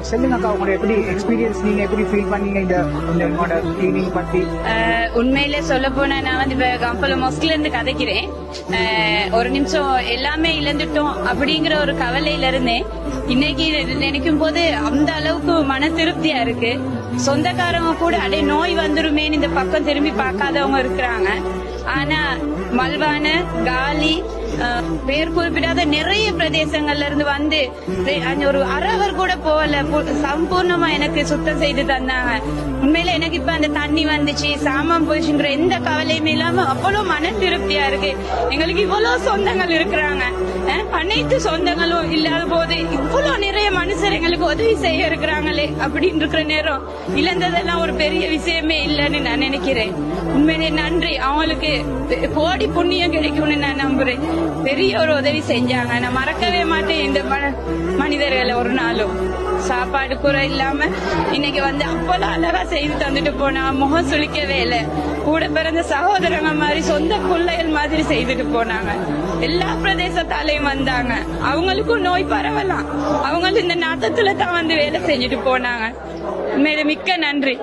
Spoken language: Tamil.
சொல்லுங்க அக்கா, உங்களோட எப்படி எக்ஸ்பீரியன்ஸ், நீங்க எப்படி ஃபீல் பண்ணீங்க இந்த கிளீனிங் பத்தி? உண்மையிலே சொல்ல போனா நான் வந்து இப்ப கம்பல மொஸ்ட்ல இருந்து கதைக்கிறேன். ஒரு நிமிஷம் எல்லாமே இழந்துட்டோம் அப்படிங்கிற ஒரு கவலையில இருந்தேன். இன்னைக்கு நினைக்கும் போது அந்த அளவுக்கு மன திருப்தியா இருக்கு. சொந்தக்காரங்க கூட அடே நோய் வந்துருமேன்னு இந்த பக்கம் திரும்பி பார்க்காதவங்க இருக்கிறாங்க. ஆனா மல்வான, காலி, பேர் குறிப்பிடாத நிறைய பிரதேசங்கள்ல இருந்து வந்து ஒரு அரவர் கூட போகல, சம்பூர்ணமா எனக்கு சுத்தம் செய்து தந்தாங்க. உண்மையில எனக்கு இப்ப அந்த தண்ணி வந்துச்சு, சாமான் போயிடுச்சுங்கிற எந்த கவலையுமே இல்லாம அவ்வளவு மன திருப்தியா இருக்கு. எங்களுக்கு இவ்வளவு சொந்தங்கள் இருக்கிறாங்க. அனைத்து சொந்தங்களும் இல்லாத போது இவ்வளவு நிறைய மனுஷர் எங்களுக்கு உதவி செய்ய இருக்கிறாங்களே அப்படின்னு இருக்கிற நேரம் இழந்ததெல்லாம் ஒரு பெரிய விஷயமே இல்லைன்னு நான் நினைக்கிறேன். உண்மையிலே நன்றி. அவங்களுக்கு கோடி புண்ணியம் கிடைக்கும்னு நான் நம்புறேன். பெரிய ஒரு உதவி செஞ்சாங்க. நான் மறக்கவே மாட்டேன் இந்த மனிதர்களை ஒரு நாளும். சாப்பாடு கூட இல்லாம இன்னைக்கு வந்து அப்பெல்லாம் அழகா செய்து தந்துட்டு போனா, முகம் சுளிக்கவே இல்லை. கூட பிறந்த சகோதரங்க மாதிரி, சொந்த பிள்ளைகள் மாதிரி செய்துட்டு போனாங்க. எல்லா பிரதேசத்தாலையும் வந்தாங்க. அவங்களுக்கும் நோய் பரவலாம், அவங்களும் இந்த நாட்டத்துல தான் வந்து வேலை செஞ்சுட்டு போனாங்க. உண்மையில மிக்க நன்றி.